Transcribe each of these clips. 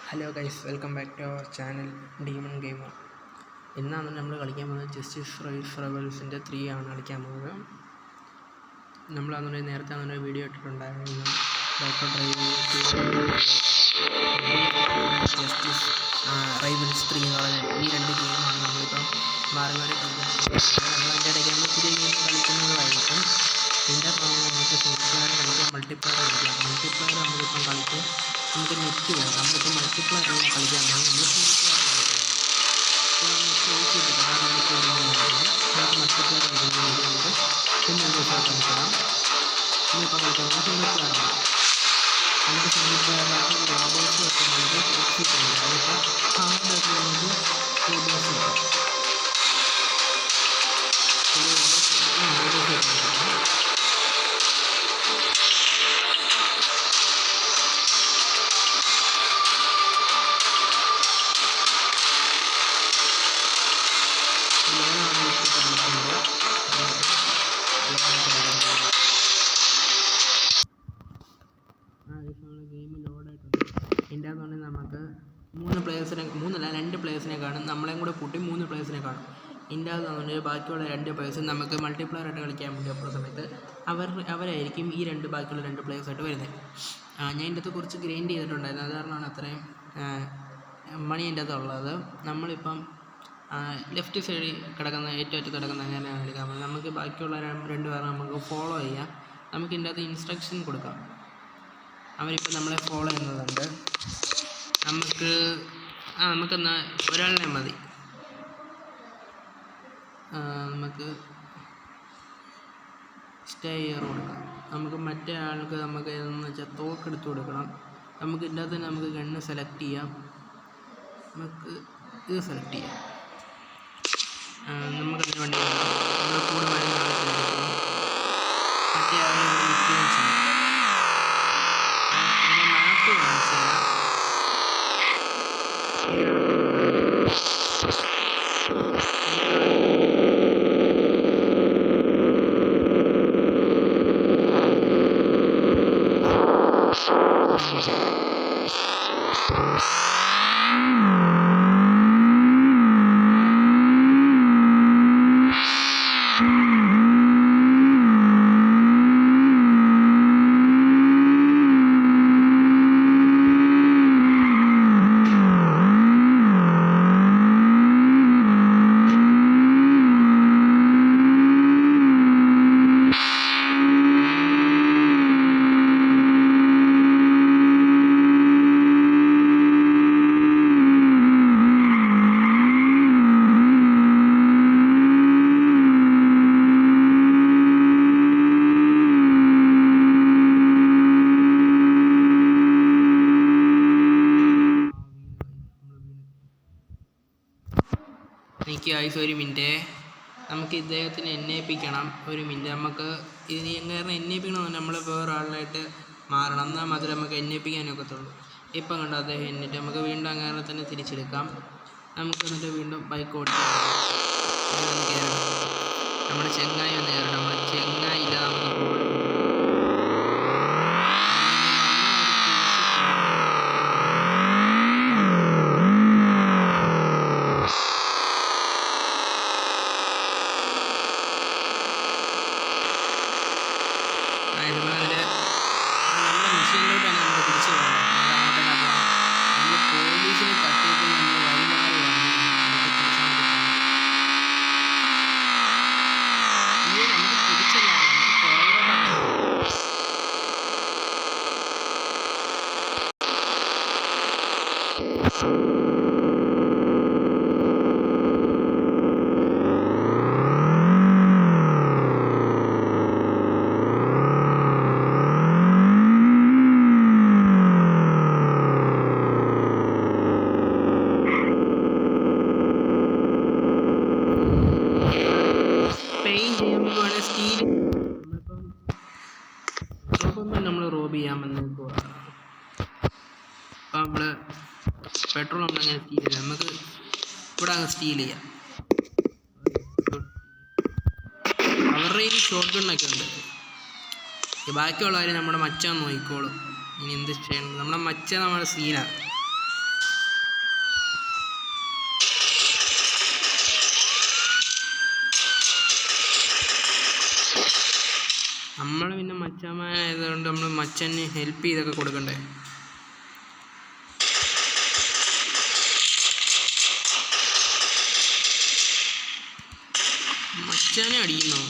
Hello guys, welcome back to our channel demon gamer. ഇന്നാണ് നമ്മൾ കളിക്കാൻ പോകുന്നത് ജസ്റ്റിസ് റൈവൽസിൻ്റെ 3 ആണ് കളിക്കാൻ പോകുന്നത്. നമ്മളതൊരു നേരത്തെ അതൊരു വീഡിയോ ഇട്ടിട്ടുണ്ടായിരുന്നു. ഡോക്ടർ ജസ്റ്റിസ് റൈവൽസ് 3 എന്ന് പറഞ്ഞ ഈ 2 ഗെയിമാണ് നമ്മളിപ്പം മാറി മാറി കളിക്കാൻ. നമ്മളതിൻ്റെ ഇടയ്ക്ക് നമ്മൾ പുതിയ ഗെയിം കളിക്കുന്നതായിരിക്കും. ഇതിൻ്റെ നമുക്ക് സിംഗിൾ പ്ലെയർ കളിക്കാം, മൾട്ടിപ്ലെയർ കളിക്കാം. മൾട്ടിപ്ലെയർ നമ്മളിപ്പം കളിക്കും, നമുക്ക് നെറ്റ് വേണം. നമ്മളിപ്പോൾ മൾട്ടിപ്ലെയറിലാണ് കളിക്കാൻ പോകുന്നത്. നമ്മൾ സിംഗിൾ പ്ലെയർ കളിക്കാം. അപ്പോൾ നമ്മൾ ചോയ്സ് ചെയ്തിട്ട് നമുക്ക് മൾട്ടിപ്ലെയർ കളിക്കുന്നത് നമുക്ക് പിന്നെ ഒരു ദിവസം കളിക്കണം. നമ്മളിപ്പോൾ കളിക്കുന്നത് സിംഗിൾ പ്ലെയറാണ്. നമുക്ക് സിംഗിൾ പ്ലെയറിനകത്ത് റോബോട്ട്സ് ഒക്കെ നമുക്ക് കിട്ടുന്നുണ്ട്. അതിപ്പോൾ ഹാർഡായിട്ട് നമുക്ക് റോബോട്ട്സ് കിട്ടും. ഗെയിം ലോഡായിട്ടുണ്ട്. ഇതിൻ്റെ അകത്ത് പറഞ്ഞാൽ നമുക്ക് 2 പ്ലേയേഴ്സിനെ കാണും. നമ്മളെയും കൂടെ കൂട്ടി 3 പ്ലേയേഴ്സിനെ കാണും. ഇതിൻ്റെ അകത്ത് പറഞ്ഞാൽ ബാക്കിയുള്ള 2 പ്ലേയേഴ്സ് നമുക്ക് മൾട്ടിപ്ലെയർ ആയിട്ട് കളിക്കാൻ വേണ്ടി അപ്പുറ സമയത്ത് അവരായിരിക്കും ഈ ബാക്കിയുള്ള 2 പ്ലേയേഴ്സായിട്ട് വരുന്നത്. ഞാൻ ഇതിൻ്റെ അകത്ത് കുറച്ച് ഗ്രൈൻഡ് ചെയ്തിട്ടുണ്ടായിരുന്നു. അത് കാരണമാണ് അത്രയും മണി ഇതിൻ്റെ അകത്തുള്ളത്. നമ്മളിപ്പം ലെഫ്റ്റ് സൈഡിൽ കിടക്കുന്ന ഏറ്റവും അറ്റത്ത് കിടക്കുന്ന അങ്ങനെയാണ് കളിക്കാൻ പോകുന്നത്. നമുക്ക് ബാക്കിയുള്ള 2 പേരെ നമുക്ക് ഫോളോ ചെയ്യാം. നമുക്ക് ഇതിൻ്റെ അകത്ത് ഇൻസ്ട്രക്ഷൻ കൊടുക്കാം. അവരിപ്പോൾ നമ്മളെ ഫോളോ ചെയ്യുന്നതുണ്ട്. നമുക്കെന്നാ ഒരാളിനെ മതി. നമുക്ക് സ്റ്റേ ഇയർ കൊടുക്കാം. നമുക്ക് മറ്റേ ആൾക്ക് നമുക്ക് എന്ന് വെച്ചാൽ തോക്കെടുത്ത് കൊടുക്കണം. നമുക്ക് ഇതിൻ്റെ അകത്ത് തന്നെ നമുക്ക് ഗണ്ണ് സെലക്ട് ചെയ്യാം. നമുക്ക് ഇത് സെലക്ട് ചെയ്യാം. നമുക്കതിന് വേണ്ടി നമ്മുടെ കൂടെ വരുന്ന ആളെ തിരഞ്ഞെടുക്കണം. മറ്റേ ആളെ നിൽക്കുകയും ചെയ്യും. മാപ്പ് കാണിച്ചു തരാം. എനിക്ക് ആയിസ് 1 മിനിറ്റ്. നമുക്ക് ഇദ്ദേഹത്തിന് എന്നേപ്പിക്കണം. 1 മിനിറ്റ്. നമുക്ക് ഇത് കാരണം എന്നേപ്പിക്കണമെന്ന് നമ്മൾ വേറെ ആളിനായിട്ട് മാറണം. എന്നാൽ മാത്രമേ നമുക്ക് എന്നേപ്പിക്കാനൊക്കത്തുള്ളൂ. ഇപ്പം കണ്ട അദ്ദേഹം എന്നിട്ട് നമുക്ക് വീണ്ടും അങ്ങനെ തന്നെ തിരിച്ചെടുക്കാം. നമുക്ക് എന്നിട്ട് വീണ്ടും ബൈക്ക് ഓടിക്കാം. കയറണം. നമ്മുടെ ചെങ്ങായി ഒന്ന് കയറണം. നമ്മുടെ ചെങ്ങായി ഇല്ല, നമുക്ക് പോകാൻ നമ്മുടെ മിഷനിലോട്ടാണ് നമുക്ക് തിരിച്ചു പോകേണ്ടത്. അതങ്ങോട്ടാണ്. അപ്പോൾ നമ്മൾ പോലീസിനെ തട്ടിയപ്പോൾ നമ്മൾ വഴിമാറി വന്നു. നമുക്ക് തിരിച്ചങ്ങോട്ട് പോകണം. നമുക്ക് തിരിച്ചല്ല, നമുക്ക് പുറകോട്ടാണ്. സ്റ്റീൽ നമ്മളിപ്പം നമ്മൾ റോബ് ചെയ്യാമെന്ന് പോകാം. അപ്പം നമ്മൾ പെട്രോൾ നമ്മളങ്ങനെ സ്റ്റീൽ ചെയ്യാം. നമുക്ക് ഇവിടെ അങ്ങ് സ്റ്റീൽ ചെയ്യാം. അവരുടെ കയ്യിൽ ഷോട്ട് ഗണ്ണൊക്കെ ഉണ്ട്. ബാക്കിയുള്ള കാര്യം നമ്മുടെ മച്ചാൻ നോക്കിക്കോളും. ഇനി എന്ത് ചെയ്യണം, നമ്മുടെ മച്ചാൻ നമ്മുടെ സീനാണ്. മച്ചാമാനായതുകൊണ്ട് നമ്മൾ മച്ചന് ഹെൽപ്പ് ചെയ്തൊക്കെ കൊടുക്കണ്ടേ. മച്ചാനെ അടിക്കുന്നോ?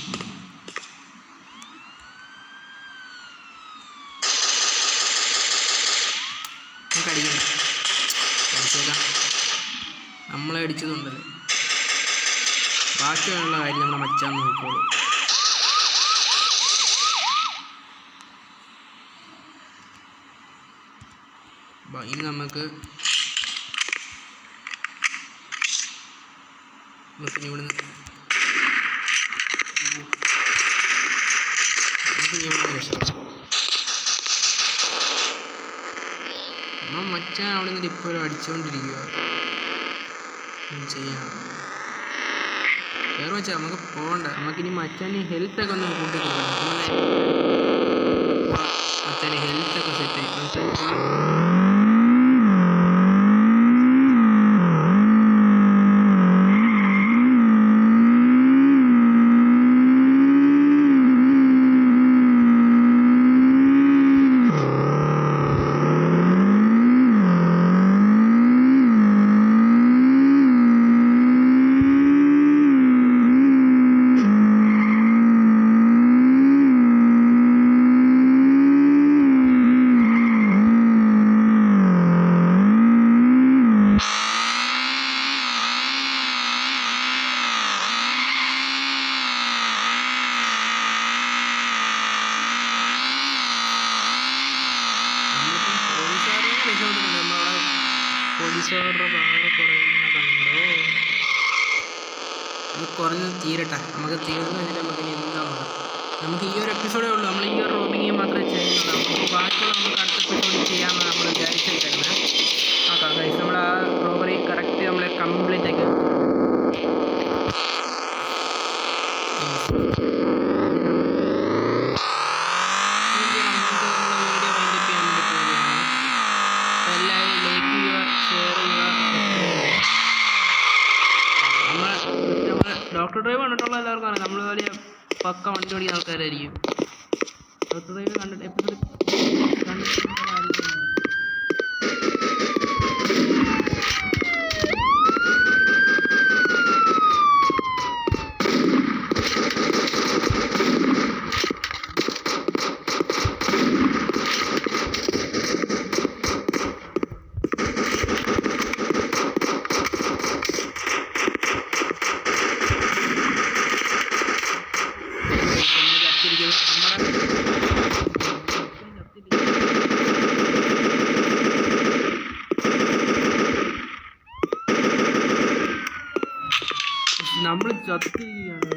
നമുക്ക് അടിക്കണ്ട, അടിച്ചേക്കാം. നമ്മളെ അടിച്ചതുണ്ടല്ലോ, ബാക്കിയുള്ള കാര്യം നമ്മുടെ മച്ചാൻ നോക്കിക്കോളും. ഇനി നമുക്ക് ഇവിടുന്ന് നമ്മൾ മച്ചാൻ അവിടെ നിന്നിട്ട് ഇപ്പോഴും അടിച്ചുകൊണ്ടിരിക്കുക. ചെയ്യാം വേറെ വെച്ചാൽ നമുക്ക് പോകണ്ട. നമുക്കിനി മച്ചാന് ഹെൽത്തൊക്കെ ഒന്ന് കൂട്ടി കൊടുക്കണം. മച്ചാന് ഹെൽത്തൊക്കെ സെറ്റ് ആയി. പോലീസുകാരുടെ പവർ കുറയുന്ന കണ്ടോ? അത് കുറഞ്ഞ് തീരട്ടെ. നമുക്ക് തീർന്നു കഴിഞ്ഞിട്ട് നമുക്ക് ഇനി എന്താ നോക്കാം. നമുക്ക് ഈ ഒരു എപ്പിസോഡേ ഉള്ളൂ. നമ്മൾ ഈ ഒരു റോബിങ് മാത്രമേ ചെയ്യുന്നുള്ളൂ. നമുക്ക് ബാക്കിയുള്ള നമുക്ക് അടുത്ത എപ്പിസോഡിൽ ചെയ്യാമെന്ന് നമ്മൾ വിചാരിച്ചിരിക്കുന്നത്. നോക്കാം ഗൈസ്, നമ്മൾ ആ റോബറി കറക്റ്റ് നമ്മൾ കംപ്ലീറ്റ് ആക്കി. ഡോക്ടർ ഡ്രൈവ് കണ്ടിട്ടുള്ള എല്ലാവർക്കും അറിയാം, നമ്മൾ വലിയ പക്ക വണ്ടി ഓടിക്കുന്ന ആൾക്കാരായിരിക്കും. ഡോക്ടർ ഡ്രൈവ് കണ്ടിട്ട് എപ്പിസോഡ് നമ്മൾ ചത്തിരിക്കുകയാണ്.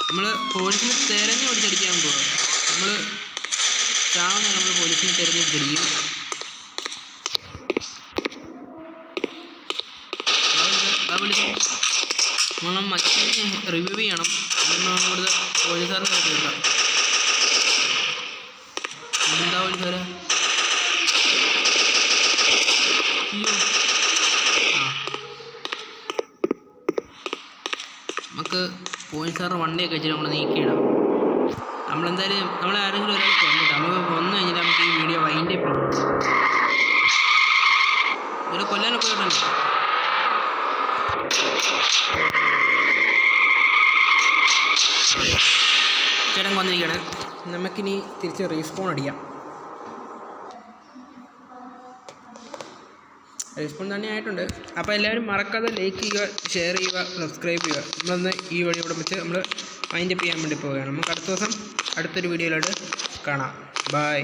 നമ്മൾ പോലീസിനെ തിരഞ്ഞു പിടിച്ചടിക്കാൻ പോവാ. നമ്മൾ ചാവുന്ന നമ്മൾ പോലീസിനെ തിരഞ്ഞു പിടിക്കും. നമ്മൾ മറ്റേ റിവ്യൂ ചെയ്യണം. കൂടുതൽ പോലീസുകാരനെ കേട്ടില്ല. എന്താ പോലീസുകാരെ? നമുക്ക് പോലീസുകാരുടെ വണ്ടിയൊക്കെ വെച്ചിട്ട് നമ്മൾ നീക്കിയിടാം. നമ്മളെന്തായാലും നമ്മളാരെങ്കിലും ഒരാൾ കൊന്നിട്ട് നമുക്ക് കൊന്നു കഴിഞ്ഞിട്ട് നമുക്ക് ഈ വീഡിയോ വൈൻഡ് അപ്പ് ചെയ്യും. ഇവരെ കൊല്ലാനൊക്കെ പോയിട്ടുണ്ട്. ചേട്ടൻ കൊന്നിരിക്കുകയാണ്. നമുക്കിനി തിരിച്ച് റീസ്പോൺ അടിക്കാം. റെസ്പോൺ തന്നെ ആയിട്ടുണ്ട്. അപ്പോൾ എല്ലാവരും മറക്കാതെ ലൈക്ക് ചെയ്യുക, ഷെയർ ചെയ്യുക, സബ്സ്ക്രൈബ് ചെയ്യുക. നമ്മളൊന്ന് ഈ വഴി ഇവിടെ വെച്ച് നമ്മൾ വൈൻഡ് അപ്പ് ചെയ്യാൻ വേണ്ടി പോവുകയാണ്. നമുക്ക് അടുത്ത ദിവസം അടുത്തൊരു വീഡിയോയിലോട്ട് കാണാം. ബൈ.